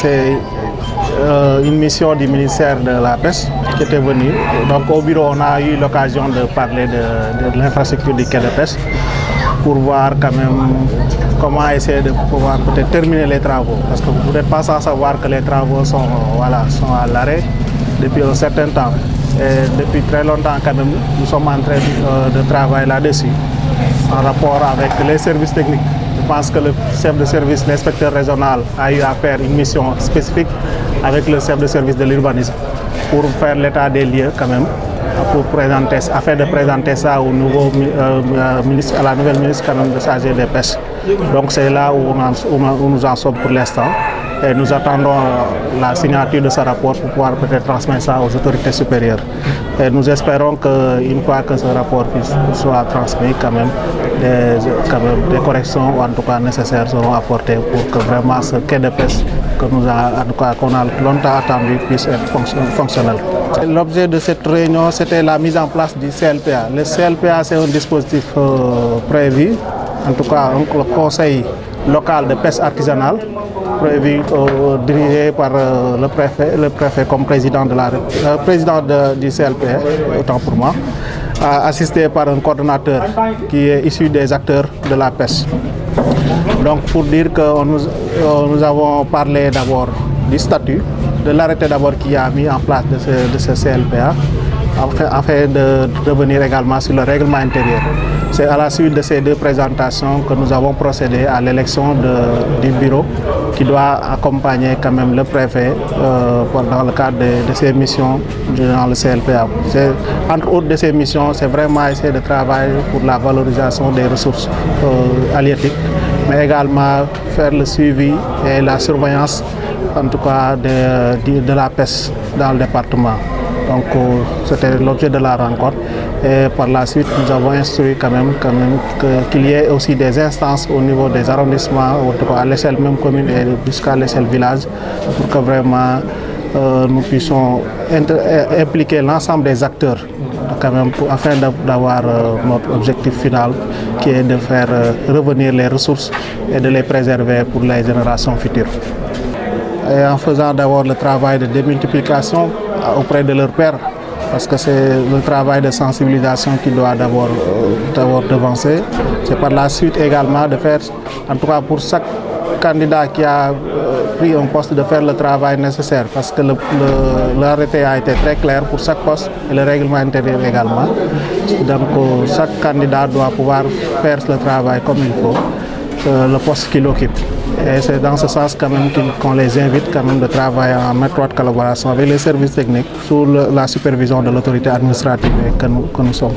c'est une mission du ministère de la Pêche qui était venue. Donc au bureau, on a eu l'occasion de parler de l'infrastructure du quai de pêche pour voir quand même comment essayer de pouvoir peut-être terminer les travaux. Parce que vous n'êtes pas sans savoir que les travaux sont à l'arrêt depuis un certain temps. Et depuis très longtemps quand même, nous sommes en train de travailler là-dessus en rapport avec les services techniques. Je pense que le chef de service, l'inspecteur régional, a eu à faire une mission spécifique avec le chef de service de l'urbanisme pour faire l'état des lieux quand même, afin de présenter ça au nouveau ministre, à la nouvelle ministre quand même de chargée des pêches. Donc c'est là où nous en sommes pour l'instant. Et nous attendons la signature de ce rapport pour pouvoir peut-être transmettre ça aux autorités supérieures. Et nous espérons qu'une fois que ce rapport soit transmis, quand même des corrections, ou en tout cas nécessaires, seront apportées pour que vraiment ce quai de pêche qu'on a longtemps attendu puisse être fonctionnel. L'objet de cette réunion, c'était la mise en place du CLPA. Le CLPA, c'est un dispositif prévu, en tout cas le conseil local de pêche artisanale, prévu, dirigé par le préfet comme président du CLPA, autant pour moi, assisté par un coordonnateur qui est issu des acteurs de la pêche. Donc pour dire que nous avons parlé d'abord du statut, de l'arrêté d'abord qui a mis en place de ce CLPA, afin de revenir également sur le règlement intérieur. C'est à la suite de ces deux présentations que nous avons procédé à l'élection du bureau qui doit accompagner quand même le préfet dans le cadre de ses missions dans le CLPA. Entre autres de ces missions, c'est vraiment essayer de travailler pour la valorisation des ressources halieutiques, mais également faire le suivi et la surveillance en tout cas de la pêche dans le département. Donc c'était l'objet de la rencontre et par la suite nous avons instruit quand même qu'il y ait aussi des instances au niveau des arrondissements, à l'échelle même commune et jusqu'à l'échelle village pour que vraiment nous puissions impliquer l'ensemble des acteurs quand même afin d'avoir notre objectif final qui est de faire revenir les ressources et de les préserver pour les générations futures. Et en faisant d'abord le travail de démultiplication auprès de leurs pairs, parce que c'est le travail de sensibilisation qui doit d'abord devancer. C'est par la suite également de faire, en tout cas pour chaque candidat qui a pris un poste, de faire le travail nécessaire, parce que l'arrêté a été très clair pour chaque poste et le règlement intérieur également. Donc chaque candidat doit pouvoir faire le travail comme il faut, le poste qu'il occupe. Et c'est dans ce sens quand même qu'on les invite quand même de travailler en étroite collaboration avec les services techniques sous la supervision de l'autorité administrative que nous sommes.